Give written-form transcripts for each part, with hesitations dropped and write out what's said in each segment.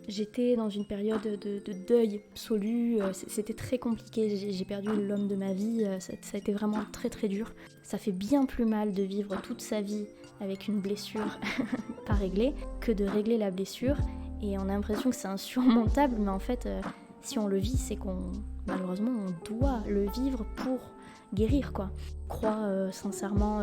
J'étais dans une période de deuil absolu, c'était très compliqué, j'ai perdu l'homme de ma vie, ça a été vraiment très très dur. Ça fait bien plus mal de vivre toute sa vie avec une blessure pas réglée que de régler la blessure. Et on a l'impression que c'est insurmontable, mais en fait, si on le vit, c'est malheureusement, on doit le vivre pour guérir, quoi. Je crois sincèrement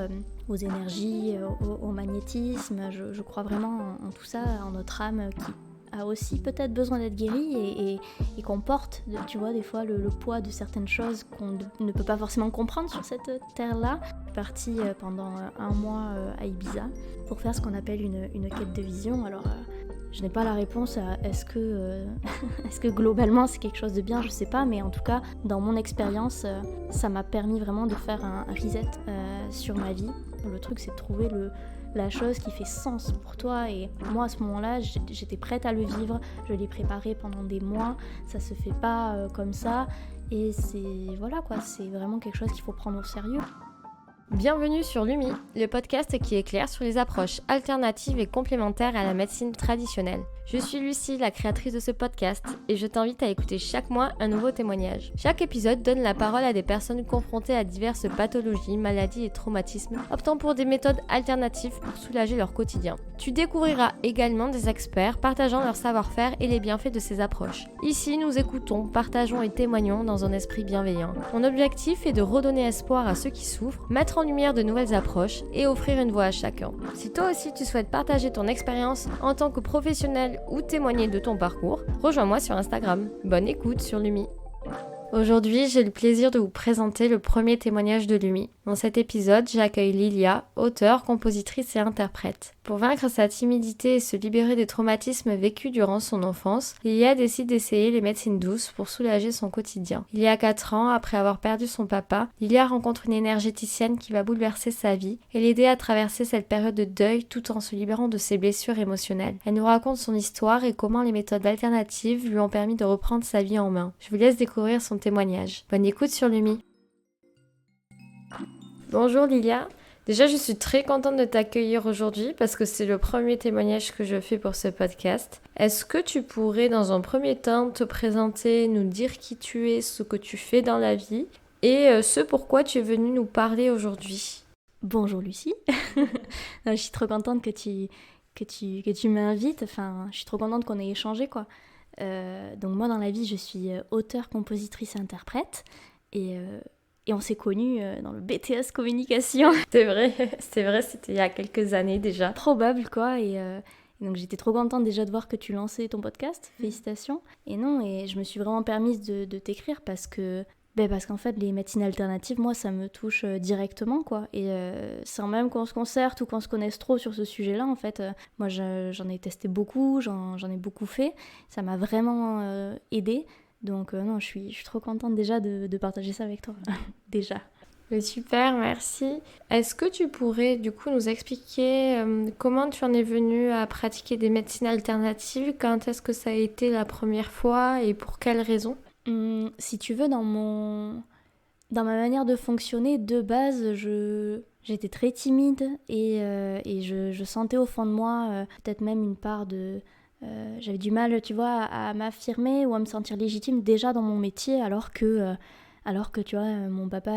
aux énergies, au magnétisme, je crois vraiment en tout ça, en notre âme qui a aussi peut-être besoin d'être guérie et qu'on porte, tu vois, des fois le poids de certaines choses qu'on ne peut pas forcément comprendre sur cette terre-là. Je suis partie pendant un mois à Ibiza pour faire ce qu'on appelle une quête de vision. Alors, je n'ai pas la réponse à est-ce que globalement c'est quelque chose de bien, je sais pas, mais en tout cas, dans mon expérience, ça m'a permis vraiment de faire un reset sur ma vie. Le truc, c'est de trouver la chose qui fait sens pour toi, et moi à ce moment-là j'étais prête à le vivre, je l'ai préparé pendant des mois, ça se fait pas comme ça, et c'est vraiment quelque chose qu'il faut prendre au sérieux. Bienvenue sur Lumi, le podcast qui éclaire sur les approches alternatives et complémentaires à la médecine traditionnelle. Je suis Lucie, la créatrice de ce podcast, et je t'invite à écouter chaque mois un nouveau témoignage. Chaque épisode donne la parole à des personnes confrontées à diverses pathologies, maladies et traumatismes, optant pour des méthodes alternatives pour soulager leur quotidien. Tu découvriras également des experts partageant leur savoir-faire et les bienfaits de ces approches. Ici, nous écoutons, partageons et témoignons dans un esprit bienveillant. Mon objectif est de redonner espoir à ceux qui souffrent, mettre en lumière de nouvelles approches et offrir une voix à chacun. Si toi aussi tu souhaites partager ton expérience en tant que professionnel ou témoigner de ton parcours, rejoins-moi sur Instagram. Bonne écoute sur Lumi. Aujourd'hui, j'ai le plaisir de vous présenter le premier témoignage de Lumi. Dans cet épisode, j'accueille Lilia, auteure, compositrice et interprète. Pour vaincre sa timidité et se libérer des traumatismes vécus durant son enfance, Lilia décide d'essayer les médecines douces pour soulager son quotidien. Il y a 4 ans, après avoir perdu son papa, Lilia rencontre une énergéticienne qui va bouleverser sa vie et l'aider à traverser cette période de deuil tout en se libérant de ses blessures émotionnelles. Elle nous raconte son histoire et comment les méthodes alternatives lui ont permis de reprendre sa vie en main. Je vous laisse découvrir son témoignage. Bonne écoute sur Lumi. Bonjour Lilia. Déjà, je suis très contente de t'accueillir aujourd'hui parce que c'est le premier témoignage que je fais pour ce podcast. Est-ce que tu pourrais, dans un premier temps, te présenter, nous dire qui tu es, ce que tu fais dans la vie et ce pourquoi tu es venue nous parler aujourd'hui? Bonjour Lucie. Je suis trop contente que tu m'invites. Enfin, je suis trop contente qu'on ait échangé, quoi. Donc moi, dans la vie, je suis auteure, compositrice et interprète. Et on s'est connus dans le BTS communication. C'est vrai, c'était il y a quelques années déjà. Probable, quoi. Et donc j'étais trop contente déjà de voir que tu lançais ton podcast. Félicitations. Et je me suis vraiment permise de t'écrire parce qu'en fait, les médecines alternatives, moi, ça me touche directement, quoi. Et sans même qu'on se concerte ou qu'on se connaisse trop sur ce sujet-là, en fait, moi, j'en ai testé beaucoup, j'en ai beaucoup fait. Ça m'a vraiment aidée. Donc non, je suis trop contente déjà de partager ça avec toi, déjà. Super, merci. Est-ce que tu pourrais du coup nous expliquer comment tu en es venue à pratiquer des médecines alternatives? Quand est-ce que ça a été la première fois et pour quelles raisons? Si tu veux, dans ma manière de fonctionner, de base, j'étais très timide et je sentais au fond de moi peut-être même une part de... j'avais du mal, tu vois, à m'affirmer ou à me sentir légitime déjà dans mon métier, alors que tu vois, mon papa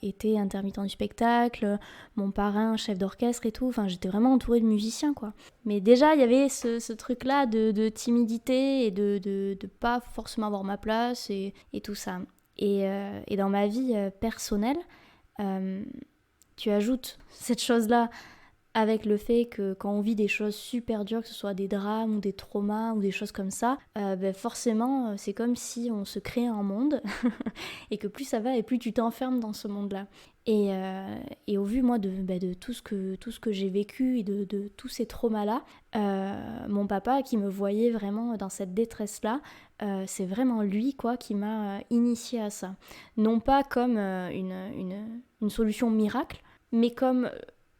était intermittent du spectacle, mon parrain chef d'orchestre et tout, enfin j'étais vraiment entourée de musiciens, quoi. Mais déjà il y avait ce truc-là de timidité et de pas forcément avoir ma place et tout ça. Et dans ma vie personnelle, tu ajoutes cette chose-là avec le fait que quand on vit des choses super dures, que ce soit des drames ou des traumas ou des choses comme ça, forcément c'est comme si on se crée un monde et que plus ça va et plus tu t'enfermes dans ce monde-là. Et au vu moi de tout ce que j'ai vécu et de tous ces traumas-là, mon papa qui me voyait vraiment dans cette détresse-là, c'est vraiment lui, quoi, qui m'a initiée à ça. Non pas comme une solution miracle, mais comme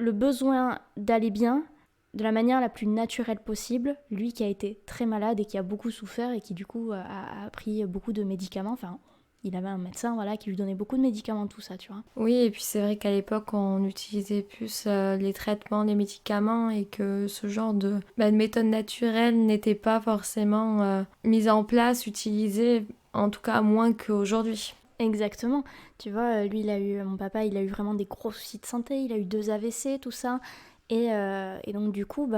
le besoin d'aller bien de la manière la plus naturelle possible, lui qui a été très malade et qui a beaucoup souffert et qui du coup a pris beaucoup de médicaments, enfin il avait un médecin voilà, qui lui donnait beaucoup de médicaments, tout ça, tu vois. Oui, et puis c'est vrai qu'à l'époque, on utilisait plus les traitements, les médicaments et que ce genre de méthode naturelle n'était pas forcément mise en place, utilisée, en tout cas moins qu'aujourd'hui. Exactement. Tu vois, lui, mon papa, il a eu vraiment des gros soucis de santé, il a eu 2 AVC, tout ça. Et donc, du coup,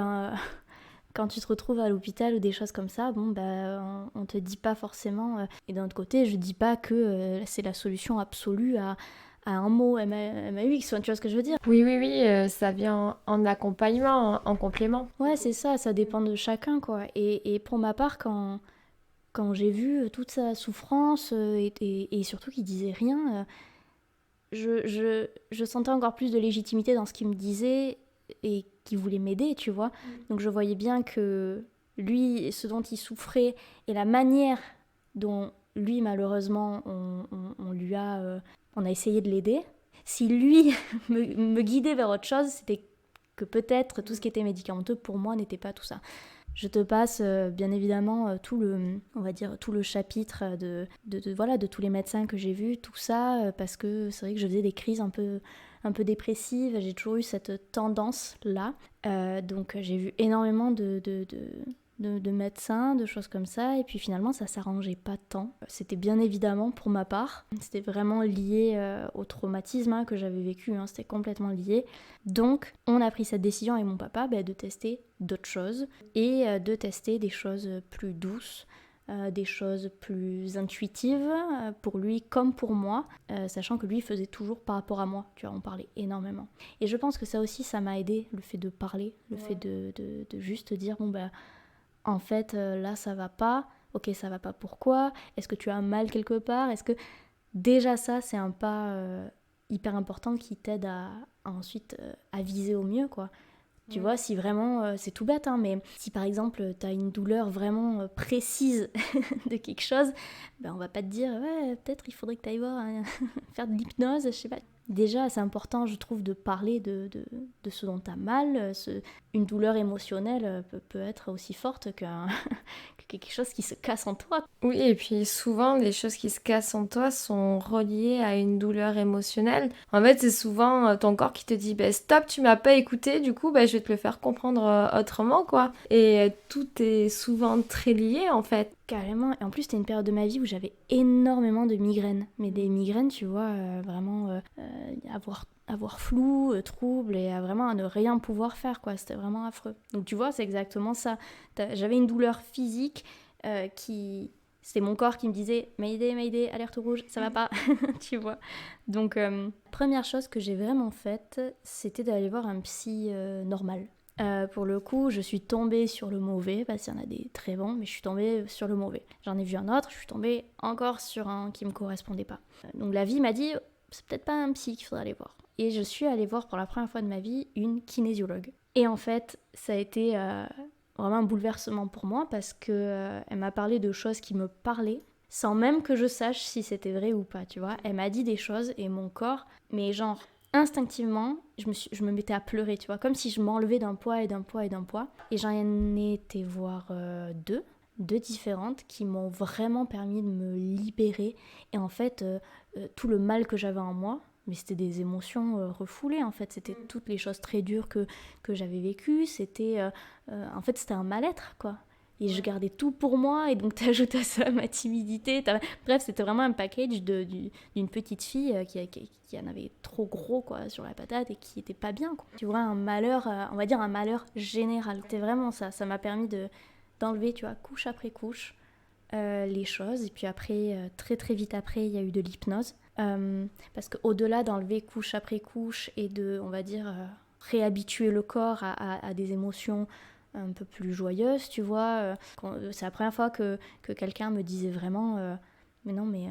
quand tu te retrouves à l'hôpital ou des choses comme ça, on te dit pas forcément. Et d'un autre côté, je dis pas que c'est la solution absolue à un mot MAUX, tu vois ce que je veux dire? Oui, oui, oui, ça vient en accompagnement, en complément. Ouais, c'est ça dépend de chacun, quoi. Et pour ma part, quand j'ai vu toute sa souffrance et surtout qu'il disait rien, je sentais encore plus de légitimité dans ce qu'il me disait et qu'il voulait m'aider, tu vois. Donc je voyais bien que lui, ce dont il souffrait et la manière dont lui, malheureusement, on a essayé de l'aider. Si lui me guidait vers autre chose, c'était que peut-être tout ce qui était médicamenteux pour moi n'était pas tout ça. Je te passe bien évidemment on va dire tout le chapitre de tous les médecins que j'ai vus, tout ça, parce que c'est vrai que je faisais des crises un peu dépressives, j'ai toujours eu cette tendance-là. Donc j'ai vu énormément de médecins, de choses comme ça, et puis finalement ça s'arrangeait pas tant. C'était bien évidemment pour ma part, c'était vraiment lié au traumatisme que j'avais vécu, c'était complètement lié. Donc on a pris cette décision avec mon papa de tester d'autres choses et de tester des choses plus douces, des choses plus intuitives pour lui comme pour moi, sachant que lui faisait toujours par rapport à moi, tu vois, on parlait énormément. Et je pense que ça aussi, ça m'a aidé, le fait de parler, le fait de juste dire, en fait, là, ça va pas. Ok, ça va pas, pourquoi? Est-ce que tu as mal quelque part? Est-ce que... Déjà ça, c'est un pas hyper important qui t'aide à ensuite à viser au mieux, quoi. Tu vois, si vraiment, c'est tout bête, mais si par exemple, t'as une douleur vraiment précise de quelque chose, on va pas te dire, ouais, peut-être il faudrait que t'ailles voir, faire de l'hypnose, je sais pas. Déjà, c'est important, je trouve, de parler de ce dont t'as mal. Une douleur émotionnelle peut être aussi forte que quelque chose qui se casse en toi. Oui, et puis souvent, les choses qui se cassent en toi sont reliées à une douleur émotionnelle. En fait, c'est souvent ton corps qui te dit stop, tu m'as pas écouté, du coup, je vais te le faire comprendre autrement, quoi. Et tout est souvent très lié, en fait. Carrément. Et en plus, c'était une période de ma vie où j'avais énormément de migraines. Mais des migraines, tu vois, vraiment avoir flou, trouble et vraiment à ne rien pouvoir faire, quoi. C'était vraiment affreux. Donc tu vois, c'est exactement ça. J'avais une douleur physique C'était mon corps qui me disait « Mayday, Mayday, alerte rouge, ça va pas », tu vois. Donc, première chose que j'ai vraiment faite, c'était d'aller voir un psy normal. Pour le coup, je suis tombée sur le mauvais, parce qu'il y en a des très bons, mais je suis tombée sur le mauvais. J'en ai vu un autre, je suis tombée encore sur un qui me correspondait pas. Donc la vie m'a dit, c'est peut-être pas un psy qu'il faudrait aller voir. Et je suis allée voir pour la première fois de ma vie une kinésiologue. Et en fait, ça a été vraiment un bouleversement pour moi, parce que elle m'a parlé de choses qui me parlaient, sans même que je sache si c'était vrai ou pas, tu vois. Elle m'a dit des choses, et mon corps, mais genre... instinctivement, je me mettais à pleurer, tu vois, comme si je m'enlevais d'un poids et d'un poids et d'un poids. Et j'en ai été voir deux différentes qui m'ont vraiment permis de me libérer. Et en fait, tout le mal que j'avais en moi, mais c'était des émotions refoulées, en fait. C'était toutes les choses très dures que j'avais vécues. En fait, c'était un mal-être, quoi. Et je gardais tout pour moi, et donc t'ajoutes à ça ma timidité. Bref, c'était vraiment un package d'une petite fille qui en avait trop gros, quoi, sur la patate et qui était pas bien, quoi. Tu vois, un malheur, on va dire un malheur général. C'était vraiment ça. Ça m'a permis d'enlever, tu vois, couche après couche, les choses. Et puis après, très très vite après, il y a eu de l'hypnose. Parce qu'au-delà d'enlever couche après couche et de, on va dire, réhabituer le corps à des émotions un peu plus joyeuse, tu vois. C'est la première fois que quelqu'un me disait vraiment mais non, mais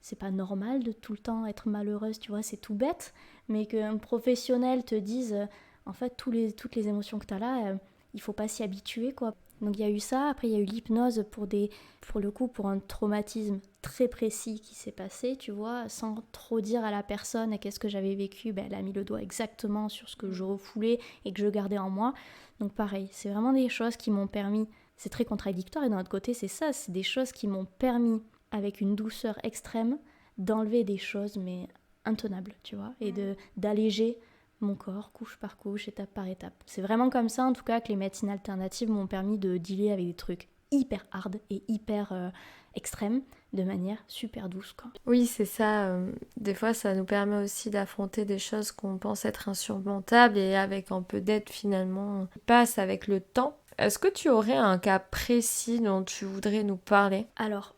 c'est pas normal de tout le temps être malheureuse, tu vois, c'est tout bête, mais qu'un professionnel te dise en fait toutes les émotions que t'as là, il faut pas s'y habituer, quoi. Donc il y a eu ça, après il y a eu l'hypnose pour un traumatisme très précis qui s'est passé, tu vois, sans trop dire à la personne qu'est-ce que j'avais vécu, elle a mis le doigt exactement sur ce que je refoulais et que je gardais en moi. Donc pareil, c'est vraiment des choses qui m'ont permis, c'est très contradictoire et d'un autre côté c'est ça, c'est des choses qui m'ont permis avec une douceur extrême, d'enlever des choses, mais intenables, tu vois, et d'alléger mon corps, couche par couche, étape par étape. C'est vraiment comme ça, en tout cas, que les médecines alternatives m'ont permis de dealer avec des trucs hyper hard et hyper extrêmes, de manière super douce, quoi. Oui, c'est ça. Des fois, ça nous permet aussi d'affronter des choses qu'on pense être insurmontables et avec un peu d'aide, finalement, on passe avec le temps. Est-ce que tu aurais un cas précis dont tu voudrais nous parler ? Alors,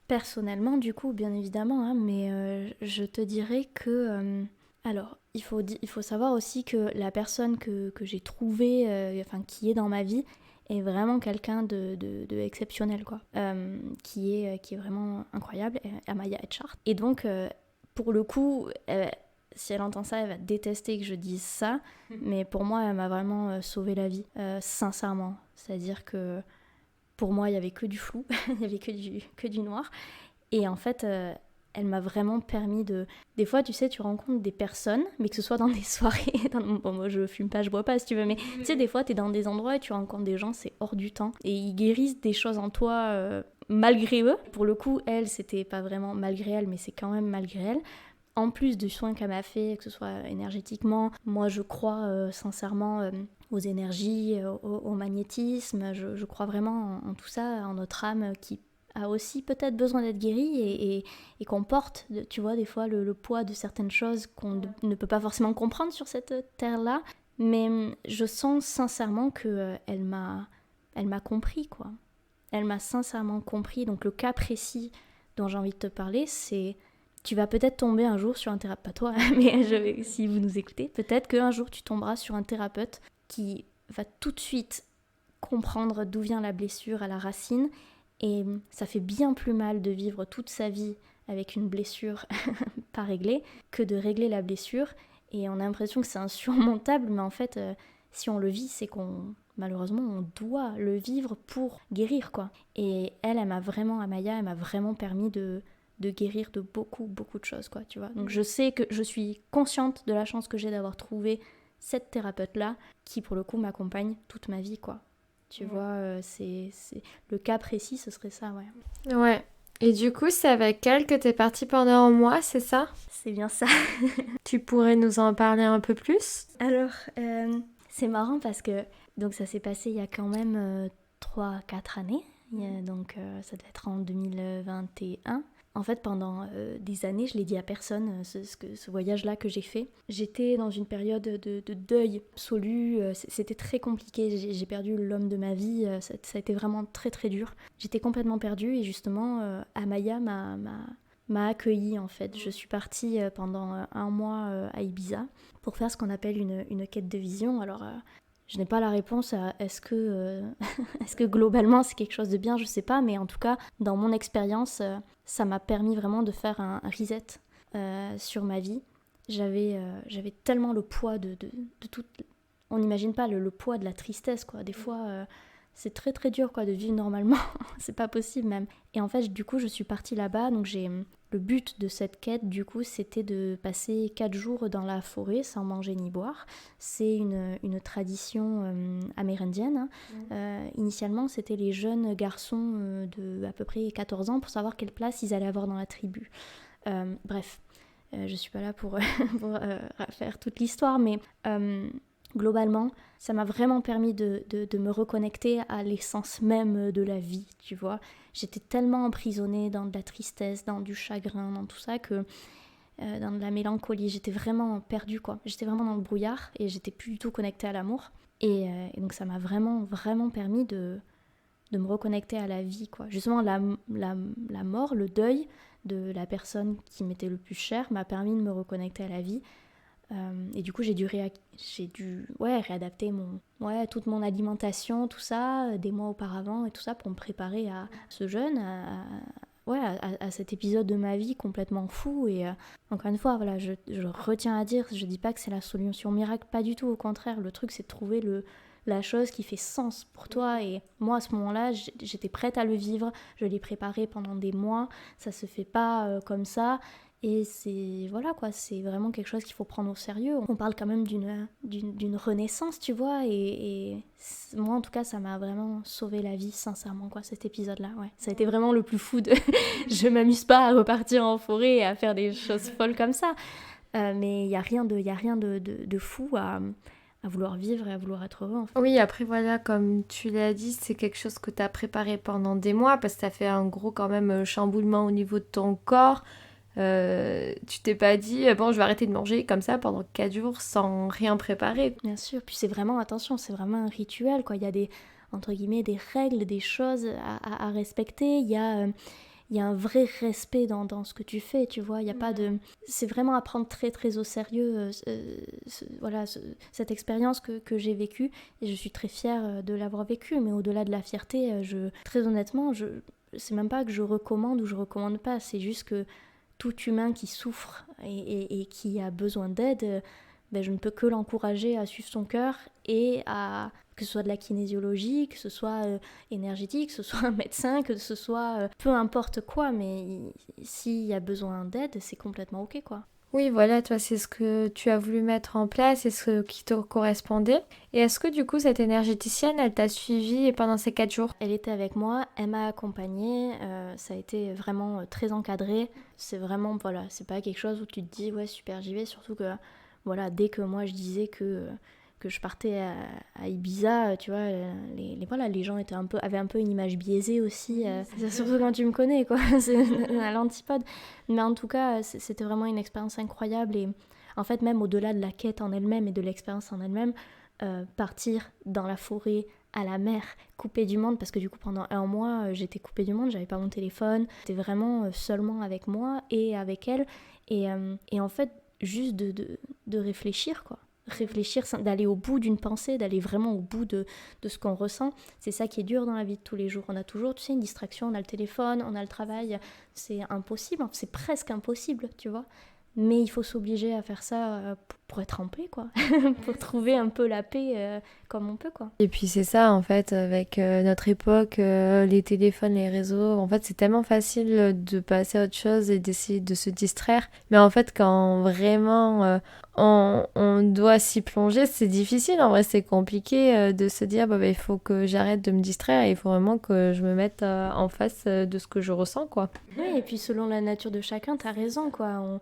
personnellement, du coup, bien évidemment, hein, mais je te dirais que... alors, il faut savoir aussi que la personne que j'ai trouvée, qui est dans ma vie, est vraiment quelqu'un de exceptionnel, quoi. Qui est vraiment incroyable, Amaya Etchart. Et donc, pour le coup, si elle entend ça, elle va détester que je dise ça, mais pour moi, elle m'a vraiment sauvé la vie, sincèrement. C'est-à-dire que pour moi, il n'y avait que du flou, il n'y avait que du noir. Et en fait, elle m'a vraiment permis de... Des fois, tu sais, tu rencontres des personnes, mais que ce soit dans des soirées... Bon, moi, je fume pas, je bois pas, si tu veux, mais tu sais, des fois, t'es dans des endroits et tu rencontres des gens, c'est hors du temps. Et ils guérissent des choses en toi malgré eux. Pour le coup, elle, c'était pas vraiment malgré elle, mais c'est quand même malgré elle. En plus du soin qu'elle m'a fait, que ce soit énergétiquement, moi, je crois sincèrement... aux énergies, au magnétisme, je crois vraiment en tout ça, en notre âme qui a aussi peut-être besoin d'être guérie et qu'on porte, tu vois, des fois le poids de certaines choses qu'on ne peut pas forcément comprendre sur cette terre-là, mais je sens sincèrement qu'elle m'a compris, quoi. Elle m'a sincèrement compris, donc le cas précis dont j'ai envie de te parler, c'est... Tu vas peut-être tomber un jour sur un thérapeute, pas toi, mais si vous nous écoutez, peut-être qu'un jour tu tomberas sur un thérapeute qui va tout de suite comprendre d'où vient la blessure à la racine. Et ça fait bien plus mal de vivre toute sa vie avec une blessure pas réglée que de régler la blessure. Et on a l'impression que c'est insurmontable, mais en fait, si on le vit, c'est qu'on, malheureusement, on doit le vivre pour guérir, quoi. Et Amaya, elle m'a vraiment permis de guérir de beaucoup, beaucoup de choses, quoi, tu vois. Donc je sais que je suis consciente de la chance que j'ai d'avoir trouvé cette thérapeute-là qui, pour le coup, m'accompagne toute ma vie, quoi. Tu vois, c'est le cas précis, ce serait ça, ouais. Ouais. Et du coup, c'est avec elle que t'es partie pendant un mois, c'est ça ? C'est bien ça. Tu pourrais nous en parler un peu plus ? Alors, c'est marrant parce que donc ça s'est passé il y a quand même 3-4 années. Donc ça devait être en 2021. En fait, pendant des années, je l'ai dit à personne, ce voyage-là que j'ai fait. J'étais dans une période de deuil absolu, c'était très compliqué, j'ai perdu l'homme de ma vie, ça a été vraiment très très dur. J'étais complètement perdue et justement, Amaya m'a accueillie en fait. Je suis partie pendant un mois à Ibiza pour faire ce qu'on appelle une quête de vision. Alors... je n'ai pas la réponse à est-ce que globalement c'est quelque chose de bien, je sais pas, mais en tout cas, dans mon expérience, ça m'a permis vraiment de faire un reset sur ma vie. J'avais tellement le poids de tout... On n'imagine pas le poids de la tristesse, quoi. Des fois, c'est très très dur, quoi, de vivre normalement. C'est pas possible même. Et en fait, du coup, je suis partie là-bas, donc le but de cette quête, du coup, c'était de passer 4 jours dans la forêt sans manger ni boire. C'est une tradition amérindienne. Initialement, c'était les jeunes garçons de à peu près 14 ans pour savoir quelle place ils allaient avoir dans la tribu. Bref, je suis pas là pour faire toute l'histoire, mais... globalement, ça m'a vraiment permis de me reconnecter à l'essence même de la vie, tu vois. J'étais tellement emprisonnée dans de la tristesse, dans du chagrin, dans tout ça, que dans de la mélancolie, j'étais vraiment perdue, quoi. J'étais vraiment dans le brouillard et j'étais plus du tout connectée à l'amour. Et donc ça m'a vraiment, vraiment permis de me reconnecter à la vie, quoi. Justement, la mort, le deuil de la personne qui m'était le plus chère m'a permis de me reconnecter à la vie. Et du coup j'ai dû réadapter toute mon alimentation, tout ça, des mois auparavant et tout ça pour me préparer à ce jeûne, à cet épisode de ma vie complètement fou. Et encore une fois, voilà, je retiens à dire, je dis pas que c'est la solution miracle, pas du tout, au contraire, le truc c'est de trouver la chose qui fait sens pour toi. Et moi à ce moment-là, j'étais prête à le vivre, je l'ai préparé pendant des mois, ça se fait pas comme ça. Et voilà quoi, c'est vraiment quelque chose qu'il faut prendre au sérieux. On parle quand même d'une renaissance, tu vois, et moi en tout cas ça m'a vraiment sauvé la vie, sincèrement quoi, cet épisode-là, ouais. Ça a été vraiment le plus fou de... Je m'amuse pas à repartir en forêt et à faire des choses folles comme ça, mais il y a rien de fou à vouloir vivre et à vouloir être heureux en fait. Oui, après voilà, comme tu l'as dit, c'est quelque chose que tu as préparé pendant des mois parce que ça fait un gros quand même chamboulement au niveau de ton corps. Tu t'es pas dit, bon, je vais arrêter de manger comme ça pendant 4 jours sans rien préparer. Bien sûr, puis c'est vraiment, attention, c'est vraiment un rituel, quoi. Il y a des, entre guillemets, des règles, des choses à respecter. Il y a un vrai respect dans ce que tu fais, tu vois. Il y a pas de... C'est vraiment à prendre très, très au sérieux cette expérience que j'ai vécue. Et je suis très fière de l'avoir vécue. Mais au-delà de la fierté, très honnêtement, c'est même pas que je recommande ou je recommande pas. C'est juste que tout humain qui souffre et qui a besoin d'aide, je ne peux que l'encourager à suivre son cœur et à que ce soit de la kinésiologie, que ce soit énergétique, que ce soit un médecin, que ce soit peu importe quoi, mais s'il y a besoin d'aide, c'est complètement ok quoi. Oui, voilà, toi, c'est ce que tu as voulu mettre en place et ce qui te correspondait. Et est-ce que du coup, cette énergéticienne, elle t'a suivi pendant ces 4 jours? Elle était avec moi, elle m'a accompagnée, ça a été vraiment très encadré. C'est vraiment, voilà, c'est pas quelque chose où tu te dis, ouais, super, j'y vais, surtout que, voilà, dès que moi je disais que je partais à Ibiza, tu vois, les gens avaient un peu une image biaisée aussi, surtout quand tu me connais, quoi, c'est à l'antipode. Mais en tout cas, c'était vraiment une expérience incroyable et en fait, même au-delà de la quête en elle-même et de l'expérience en elle-même, partir dans la forêt, à la mer, coupée du monde, parce que du coup pendant 1 mois j'étais coupée du monde, j'avais pas mon téléphone, j'étais vraiment seulement avec moi et avec elle, et en fait juste de réfléchir quoi. Réfléchir, d'aller au bout d'une pensée, d'aller vraiment au bout de ce qu'on ressent, c'est ça qui est dur dans la vie de tous les jours. On a toujours, tu sais, une distraction, on a le téléphone, on a le travail, c'est impossible, c'est presque impossible, tu vois. Mais il faut s'obliger à faire ça pour être en paix, quoi. Pour trouver un peu la paix comme on peut, quoi. Et puis c'est ça, en fait, avec notre époque, les téléphones, les réseaux, en fait, c'est tellement facile de passer à autre chose et d'essayer de se distraire. Mais en fait, quand vraiment on doit s'y plonger, c'est difficile. En vrai, c'est compliqué de se dire, il faut que j'arrête de me distraire et il faut vraiment que je me mette en face de ce que je ressens, quoi. Oui, et puis selon la nature de chacun, t'as raison, quoi.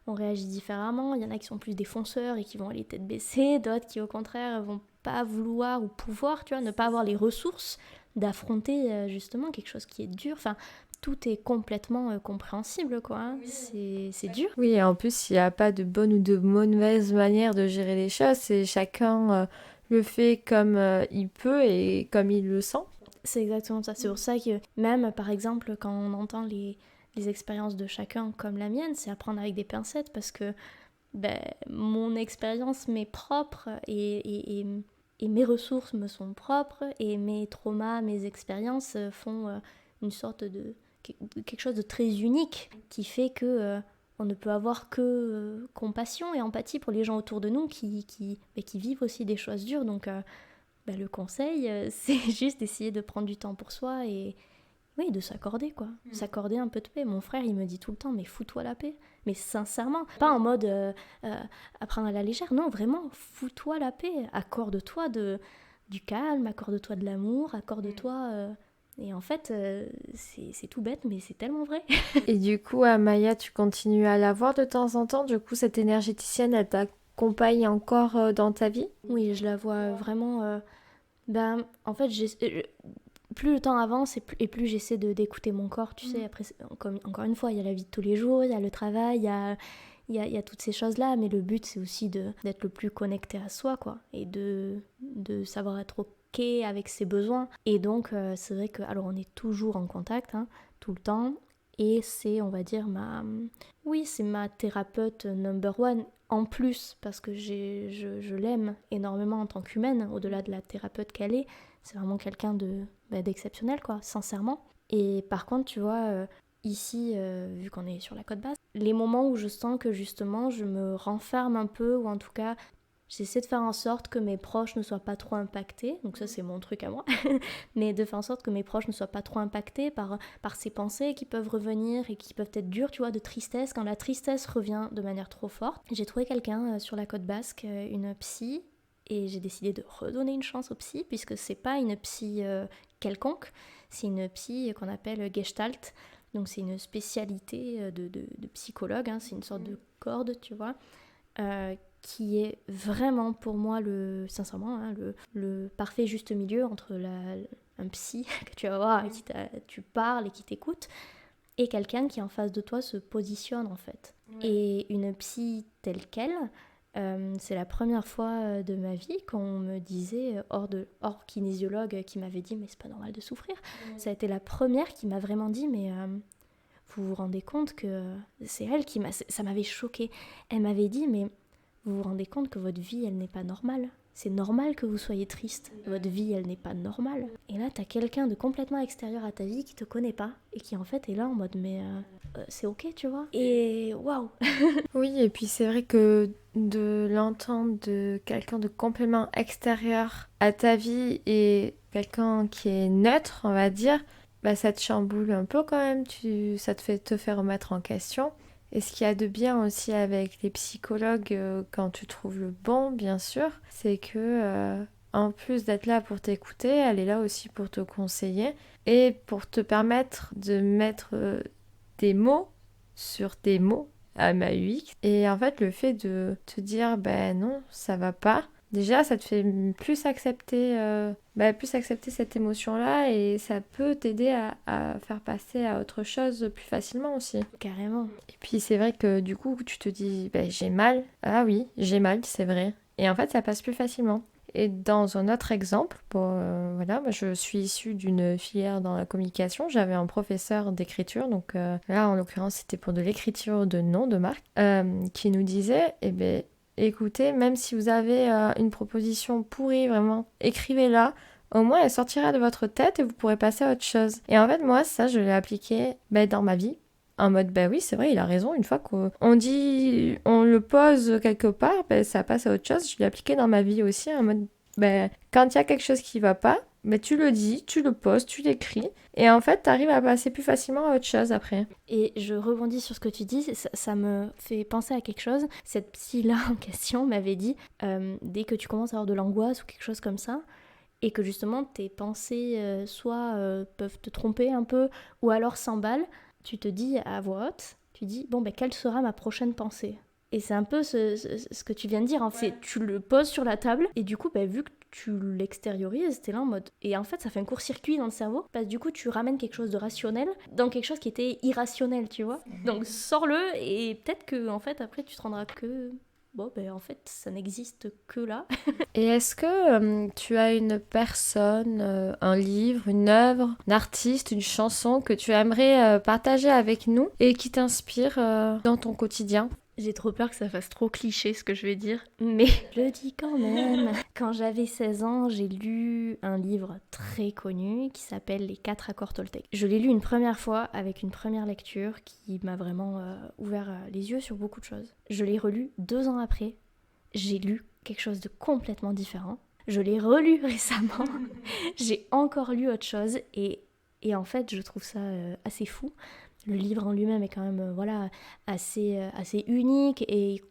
On réagit différemment. Il y en a qui sont plus des fonceurs et qui vont aller tête baissée, d'autres qui au contraire vont pas vouloir ou pouvoir, tu vois, ne pas avoir les ressources d'affronter justement quelque chose qui est dur. Enfin, tout est complètement compréhensible, quoi. Hein. C'est dur. Oui, et en plus, il n'y a pas de bonne ou de mauvaise manière de gérer les choses. C'est chacun le fait comme il peut et comme il le sent. C'est exactement ça. C'est pour ça que même, par exemple, quand on entend les expériences de chacun comme la mienne, c'est à prendre avec des pincettes parce que mon expérience m'est propre et mes ressources me sont propres et mes traumas, mes expériences font une sorte de quelque chose de très unique qui fait que on ne peut avoir que compassion et empathie pour les gens autour de nous qui vivent aussi des choses dures. Donc le conseil, c'est juste d'essayer de prendre du temps pour soi et oui, de s'accorder quoi. S'accorder un peu de paix. Mon frère, il me dit tout le temps, mais fous-toi la paix. Mais sincèrement, pas en mode à prendre à la légère. Non, vraiment, fous-toi la paix. Accorde-toi du calme, accorde-toi de l'amour, accorde-toi... Et en fait, c'est tout bête, mais c'est tellement vrai. Et du coup, Amaya, tu continues à la voir de temps en temps. Du coup, cette énergéticienne, elle t'accompagne encore dans ta vie? Oui, je la vois vraiment... en fait, plus le temps avance et plus j'essaie d'écouter mon corps, tu sais. Après, encore une fois, il y a la vie de tous les jours, il y a le travail, il y a toutes ces choses-là, mais le but, c'est aussi d'être le plus connecté à soi, quoi, et de savoir être ok avec ses besoins. Et donc, c'est vrai que, alors, on est toujours en contact, hein, tout le temps, et c'est, on va dire, c'est ma thérapeute number one, en plus, parce que je l'aime énormément en tant qu'humaine, au-delà de la thérapeute qu'elle est. C'est vraiment quelqu'un d'exceptionnel, quoi, sincèrement. Et par contre, tu vois, ici, vu qu'on est sur la côte basse, les moments où je sens que justement je me renferme un peu, ou en tout cas J'essaie de faire en sorte que mes proches ne soient pas trop impactés, donc ça c'est mon truc à moi, mais de faire en sorte que mes proches ne soient pas trop impactés par ces pensées qui peuvent revenir et qui peuvent être dures, tu vois, de tristesse, quand la tristesse revient de manière trop forte. J'ai trouvé quelqu'un sur la côte basque, une psy, et j'ai décidé de redonner une chance aux psy, puisque c'est pas une psy quelconque, c'est une psy qu'on appelle Gestalt, donc c'est une spécialité de psychologue, hein, c'est une sorte de corde, tu vois, qui est vraiment pour moi sincèrement hein, le parfait juste milieu entre un psy que tu vas voir, avec qui tu parles et qui t'écoute, et quelqu'un qui en face de toi se positionne en fait. Et une psy telle qu'elle, c'est la première fois de ma vie qu'on me disait, hors kinésiologue qui m'avait dit mais c'est pas normal de souffrir, ça a été la première qui m'a vraiment dit mais vous vous rendez compte que c'est elle ça m'avait choquée. Elle m'avait dit mais vous vous rendez compte que votre vie, elle n'est pas normale. C'est normal que vous soyez triste. Votre vie, elle n'est pas normale. Et là, t'as quelqu'un de complètement extérieur à ta vie qui te connaît pas et qui en fait est là en mode mais c'est ok, tu vois. Et waouh. Oui, et puis c'est vrai que de l'entendre de quelqu'un de complètement extérieur à ta vie et quelqu'un qui est neutre, on va dire, bah ça te chamboule un peu quand même. Ça te fait remettre en question. Et ce qu'il y a de bien aussi avec les psychologues, quand tu trouves le bon, bien sûr, c'est que en plus d'être là pour t'écouter, elle est là aussi pour te conseiller et pour te permettre de mettre des mots sur tes mots, MAUX. Et en fait, le fait de te dire, ben non, ça va pas, déjà, ça te fait plus accepter cette émotion-là et ça peut t'aider à faire passer à autre chose plus facilement aussi. Carrément. Et puis c'est vrai que du coup, tu te dis, j'ai mal. Ah oui, j'ai mal, c'est vrai. Et en fait, ça passe plus facilement. Et dans un autre exemple, moi je suis issue d'une filière dans la communication. J'avais un professeur d'écriture, donc là en l'occurrence c'était pour de l'écriture de nom de marque, qui nous disait, écoutez, même si vous avez une proposition pourrie, vraiment, écrivez-la. Au moins, elle sortira de votre tête et vous pourrez passer à autre chose. Et en fait, moi, ça, je l'ai appliqué dans ma vie. En mode, oui, c'est vrai, il a raison. Une fois qu'on dit, on le pose quelque part, ça passe à autre chose. Je l'ai appliqué dans ma vie aussi. En mode, quand il y a quelque chose qui va pas, tu le dis, tu le poses, tu l'écris. Et en fait, tu arrives à passer plus facilement à autre chose après. Et je rebondis sur ce que tu dis, ça me fait penser à quelque chose. Cette psy-là en question m'avait dit, dès que tu commences à avoir de l'angoisse ou quelque chose comme ça, et que justement tes pensées soit peuvent te tromper un peu, ou alors s'emballent, tu te dis à voix haute, tu dis, quelle sera ma prochaine pensée ? Et c'est un peu ce que tu viens de dire, hein. Ouais. Tu le poses sur la table, et du coup, vu que tu l'extériorises, t'es là en mode... Et en fait, ça fait un court-circuit dans le cerveau, parce que du coup, tu ramènes quelque chose de rationnel dans quelque chose qui était irrationnel, tu vois. Donc, sors-le, et peut-être que, en fait, après, tu te rendras que... en fait, ça n'existe que là. Et est-ce que tu as une personne, un livre, une œuvre, un artiste, une chanson que tu aimerais partager avec nous et qui t'inspire dans ton quotidien ? J'ai trop peur que ça fasse trop cliché ce que je vais dire, mais je le dis quand même. Quand j'avais 16 ans, j'ai lu un livre très connu qui s'appelle Les 4 accords Toltec. Je l'ai lu une première fois avec une première lecture qui m'a vraiment ouvert les yeux sur beaucoup de choses. Je l'ai relu 2 ans après. J'ai lu quelque chose de complètement différent. Je l'ai relu récemment. J'ai encore lu autre chose et en fait, je trouve ça assez fou. Le livre en lui-même est quand même assez unique et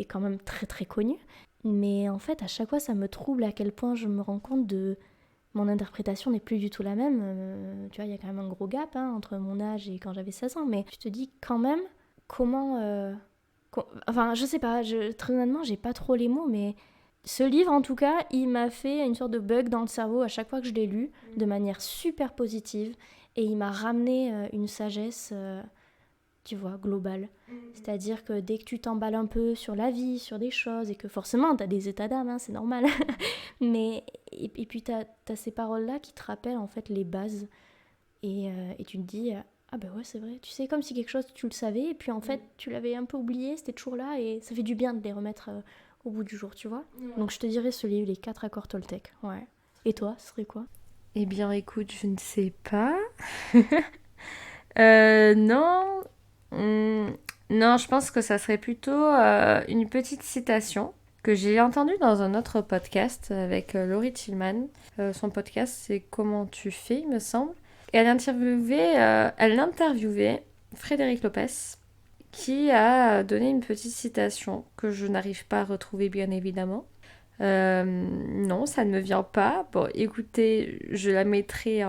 quand même très très connu. Mais en fait, à chaque fois, ça me trouble à quel point je me rends compte de... Mon interprétation n'est plus du tout la même. Tu vois, il y a quand même un gros gap entre mon âge et quand j'avais 16 ans. Mais tu te dis quand même comment... Enfin, je sais pas, très honnêtement, j'ai pas trop les mots, mais... Ce livre, en tout cas, il m'a fait une sorte de bug dans le cerveau à chaque fois que je l'ai lu, de manière super positive. Et il m'a ramené une sagesse, tu vois, globale. C'est-à-dire que dès que tu t'emballes un peu sur la vie, sur des choses, et que forcément, t'as des états d'âme, hein, c'est normal. Mais, et puis t'as ces paroles-là qui te rappellent en fait les bases. Et tu te dis, ah bah ouais, c'est vrai. Tu sais, comme si quelque chose, tu le savais, et puis en fait, tu l'avais un peu oublié, c'était toujours là, et ça fait du bien de les remettre au bout du jour, tu vois. Donc je te dirais ce livre, Les 4 accords Toltec. Ouais. Et toi, ce serait quoi ? Eh bien, écoute, je ne sais pas. Non. Non, je pense que ça serait plutôt une petite citation que j'ai entendu dans un autre podcast avec Laurie Tillman. Son podcast, c'est Comment tu fais, il me semble. Et elle interviewait Frédéric Lopez, qui a donné une petite citation que je n'arrive pas à retrouver, bien évidemment. Non, ça ne me vient pas. Bon, écoutez, je la mettrai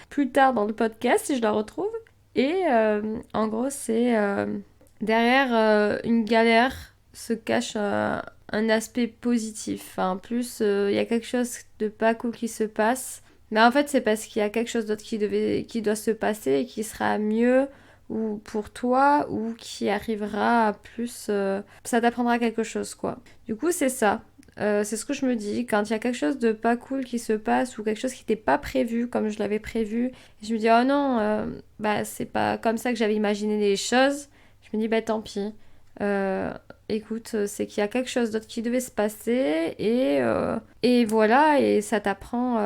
plus tard dans le podcast si je la retrouve. Et en gros, c'est derrière une galère se cache un aspect positif. Enfin, plus, il y a quelque chose de pas cool qui se passe. Mais en fait, c'est parce qu'il y a quelque chose d'autre qui doit se passer et qui sera mieux ou pour toi ou qui arrivera à plus... ça t'apprendra quelque chose, quoi. Du coup, c'est ça. C'est ce que je me dis. Quand il y a quelque chose de pas cool qui se passe ou quelque chose qui n'était pas prévu comme je l'avais prévu, je me dis, oh non, c'est pas comme ça que j'avais imaginé les choses. Je me dis, tant pis. Écoute, c'est qu'il y a quelque chose d'autre qui devait se passer et voilà, et ça t'apprend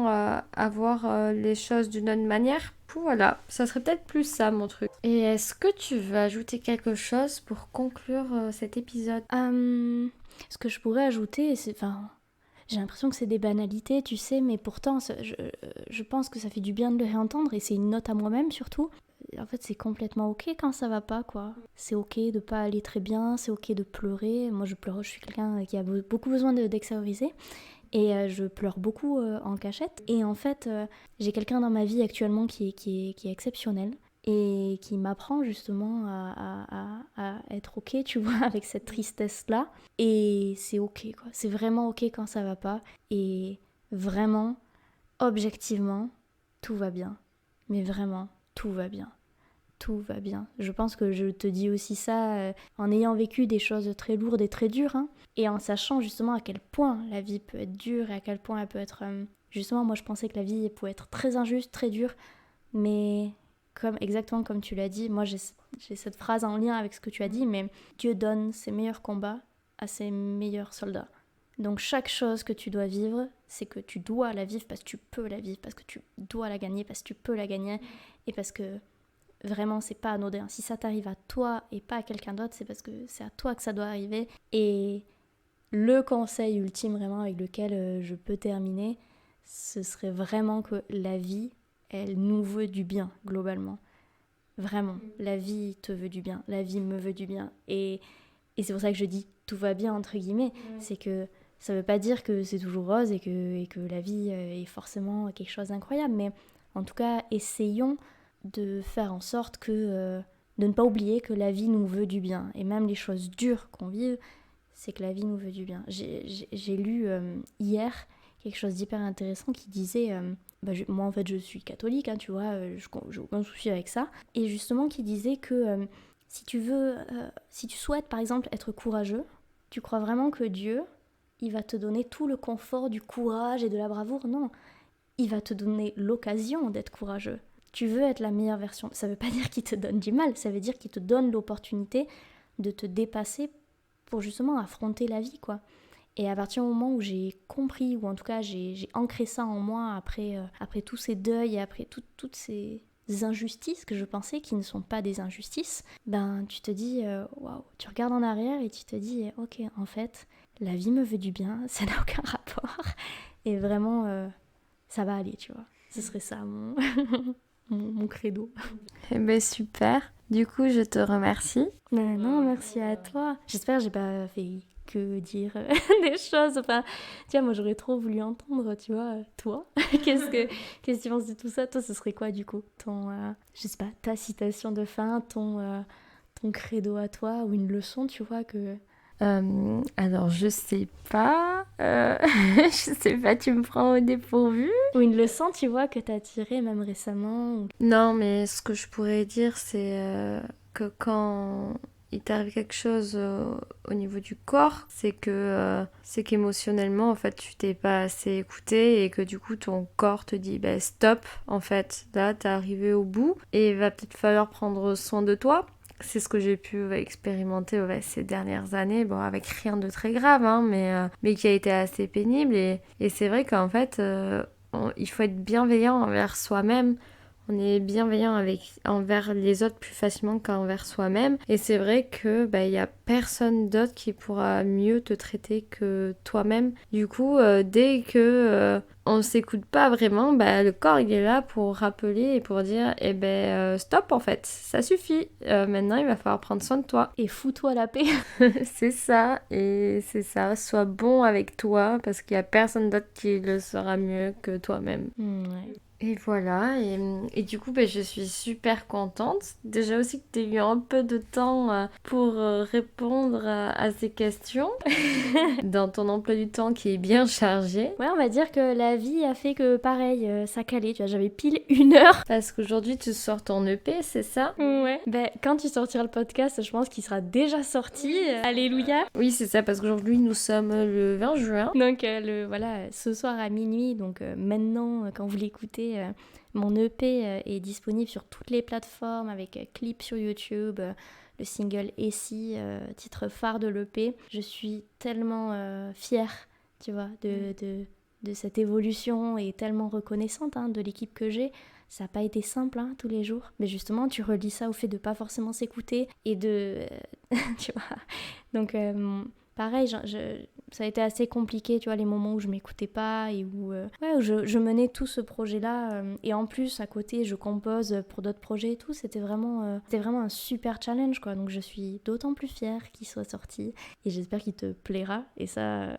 à voir les choses d'une autre manière. Voilà, ça serait peut-être plus ça mon truc. Et est-ce que tu veux ajouter quelque chose pour conclure cet épisode? Ce que je pourrais ajouter, j'ai l'impression que c'est des banalités, tu sais, mais pourtant, je pense que ça fait du bien de le réentendre, et c'est une note à moi-même surtout. En fait, c'est complètement ok quand ça va pas, quoi. C'est ok de pas aller très bien, c'est ok de pleurer. Moi, je pleure, je suis quelqu'un qui a beaucoup besoin d'extérioriser. Et je pleure beaucoup en cachette. Et en fait, j'ai quelqu'un dans ma vie actuellement qui est exceptionnel et qui m'apprend justement à être ok, tu vois, avec cette tristesse-là. Et c'est ok, quoi. C'est vraiment ok quand ça va pas. Et vraiment, objectivement, tout va bien. Mais vraiment, tout va bien. Tout va bien. Je pense que je te dis aussi ça en ayant vécu des choses très lourdes et très dures, hein, et en sachant justement à quel point la vie peut être dure et à quel point elle peut être... justement, moi je pensais que la vie pouvait être très injuste, très dure, mais exactement comme tu l'as dit, moi j'ai cette phrase en lien avec ce que tu as dit, mais Dieu donne ses meilleurs combats à ses meilleurs soldats. Donc chaque chose que tu dois vivre, c'est que tu dois la vivre parce que tu peux la vivre, parce que tu dois la gagner, parce que tu peux la gagner, et parce que vraiment, c'est pas anodin. Si ça t'arrive à toi et pas à quelqu'un d'autre, c'est parce que c'est à toi que ça doit arriver. Et le conseil ultime vraiment avec lequel je peux terminer, ce serait vraiment que la vie, elle nous veut du bien, globalement. Vraiment, la vie te veut du bien, la vie me veut du bien. Et c'est pour ça que je dis tout va bien, entre guillemets. C'est que ça veut pas dire que c'est toujours rose et que la vie est forcément quelque chose d'incroyable. Mais en tout cas, essayons de faire en sorte de ne pas oublier que la vie nous veut du bien. Et même les choses dures qu'on vive, c'est que la vie nous veut du bien. J'ai lu hier quelque chose d'hyper intéressant qui disait... moi en fait je suis catholique, hein, tu vois, j'ai aucun souci avec ça. Et justement qui disait que si tu souhaites par exemple être courageux, tu crois vraiment que Dieu, il va te donner tout le confort du courage et de la bravoure? Non, il va te donner l'occasion d'être courageux. Tu veux être la meilleure version. Ça veut pas dire qu'il te donne du mal, ça veut dire qu'il te donne l'opportunité de te dépasser pour justement affronter la vie, quoi. Et à partir du moment où j'ai compris, ou en tout cas j'ai ancré ça en moi après tous ces deuils et après toutes ces injustices que je pensais qui ne sont pas des injustices, ben tu te dis, waouh, tu regardes en arrière et tu te dis, ok, en fait, la vie me veut du bien, ça n'a aucun rapport. Et vraiment, ça va aller, tu vois. Ce serait ça mon credo. Eh ben super. Du coup, je te remercie. Ben non, merci à toi. J'espère que j'ai pas fait que dire des choses. Enfin, tu vois, moi j'aurais trop voulu entendre, tu vois, toi. Qu'est-ce que tu penses de tout ça? Toi, ce serait quoi du coup? Je sais pas, ta citation de fin, ton credo à toi, ou une leçon, tu vois, que... Alors, je sais pas. Je sais pas, tu me prends au dépourvu. Ou une leçon, tu vois, que t'as tirée même récemment. Non, mais ce que je pourrais dire, c'est que quand il t'arrive quelque chose au niveau du corps, c'est qu'émotionnellement, en fait, tu t'es pas assez écouté et que du coup, ton corps te dit, stop, en fait, là, t'es arrivé au bout et il va peut-être falloir prendre soin de toi. C'est ce que j'ai pu expérimenter ces dernières années, bon, avec rien de très grave, hein, mais qui a été assez pénible. Et c'est vrai qu'en fait, il faut être bienveillant envers soi-même. on est bienveillant envers les autres plus facilement qu'envers soi-même. Et c'est vrai que y a personne d'autre qui pourra mieux te traiter que toi-même. Du coup, dès que on s'écoute pas vraiment, le corps il est là pour rappeler et pour dire stop en fait, ça suffit. Maintenant il va falloir prendre soin de toi. Et fous-toi la paix. C'est ça, et c'est ça, sois bon avec toi parce qu'il y a personne d'autre qui le saura mieux que toi-même. Ouais. Et voilà, et du coup je suis super contente. Déjà aussi que tu aies eu un peu de temps pour répondre à ces questions dans ton emploi du temps qui est bien chargé. Ouais, on va dire que la vie a fait que pareil, ça calait, tu vois, j'avais pile 1 heure. Parce qu'aujourd'hui tu sors ton EP, c'est ça? Ouais. Quand tu sortiras le podcast, je pense qu'il sera déjà sorti. Alléluia. Oui, c'est ça, parce qu'aujourd'hui nous sommes le 20 juin. Donc voilà, ce soir à minuit, donc maintenant quand vous l'écoutez, mon EP est disponible sur toutes les plateformes avec clip sur YouTube, le single Essie, titre phare de l'EP. Je suis tellement fière, tu vois, de cette évolution et tellement reconnaissante de l'équipe que j'ai. Ça n'a pas été simple tous les jours, mais justement tu relis ça au fait de pas forcément s'écouter et tu vois. Donc pareil, ça a été assez compliqué, tu vois, les moments où je m'écoutais pas et où je menais tout ce projet-là. Et en plus, à côté, je compose pour d'autres projets et tout. C'était vraiment un super challenge, quoi. Donc je suis d'autant plus fière qu'il soit sorti et j'espère qu'il te plaira. Et ça...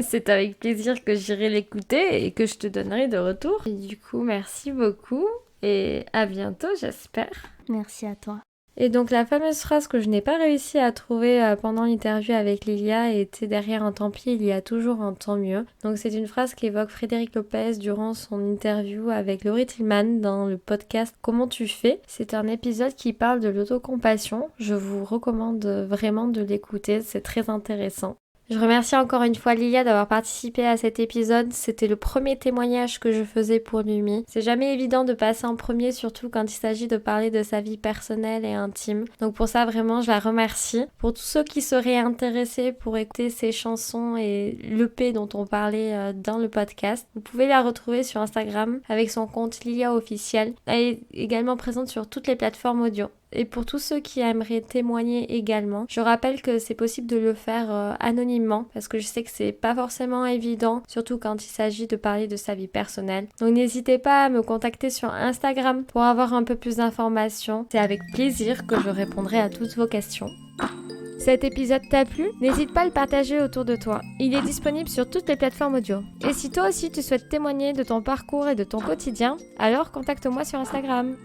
C'est avec plaisir que j'irai l'écouter et que je te donnerai de retour. Et du coup, merci beaucoup et à bientôt, j'espère. Merci à toi. Et donc la fameuse phrase que je n'ai pas réussi à trouver pendant l'interview avec Lilia était derrière un tant pis, il y a toujours un tant mieux. Donc c'est une phrase qu'évoque Frédéric Lopez durant son interview avec Laurie Tillman dans le podcast Comment tu fais. C'est un épisode qui parle de l'autocompassion. Je vous recommande vraiment de l'écouter, c'est très intéressant. Je remercie encore une fois Lilia d'avoir participé à cet épisode. C'était le premier témoignage que je faisais pour Mimi. C'est jamais évident de passer en premier, surtout quand il s'agit de parler de sa vie personnelle et intime. Donc pour ça, vraiment, je la remercie. Pour tous ceux qui seraient intéressés pour écouter ses chansons et l'EP dont on parlait dans le podcast, vous pouvez la retrouver sur Instagram avec son compte Lilia Officiel. Elle est également présente sur toutes les plateformes audio. Et pour tous ceux qui aimeraient témoigner également, je rappelle que c'est possible de le faire anonymement parce que je sais que c'est pas forcément évident, surtout quand il s'agit de parler de sa vie personnelle. Donc n'hésitez pas à me contacter sur Instagram pour avoir un peu plus d'informations. C'est avec plaisir que je répondrai à toutes vos questions. Cet épisode t'a plu? N'hésite pas à le partager autour de toi. Il est disponible sur toutes les plateformes audio. Et si toi aussi tu souhaites témoigner de ton parcours et de ton quotidien, alors contacte-moi sur Instagram.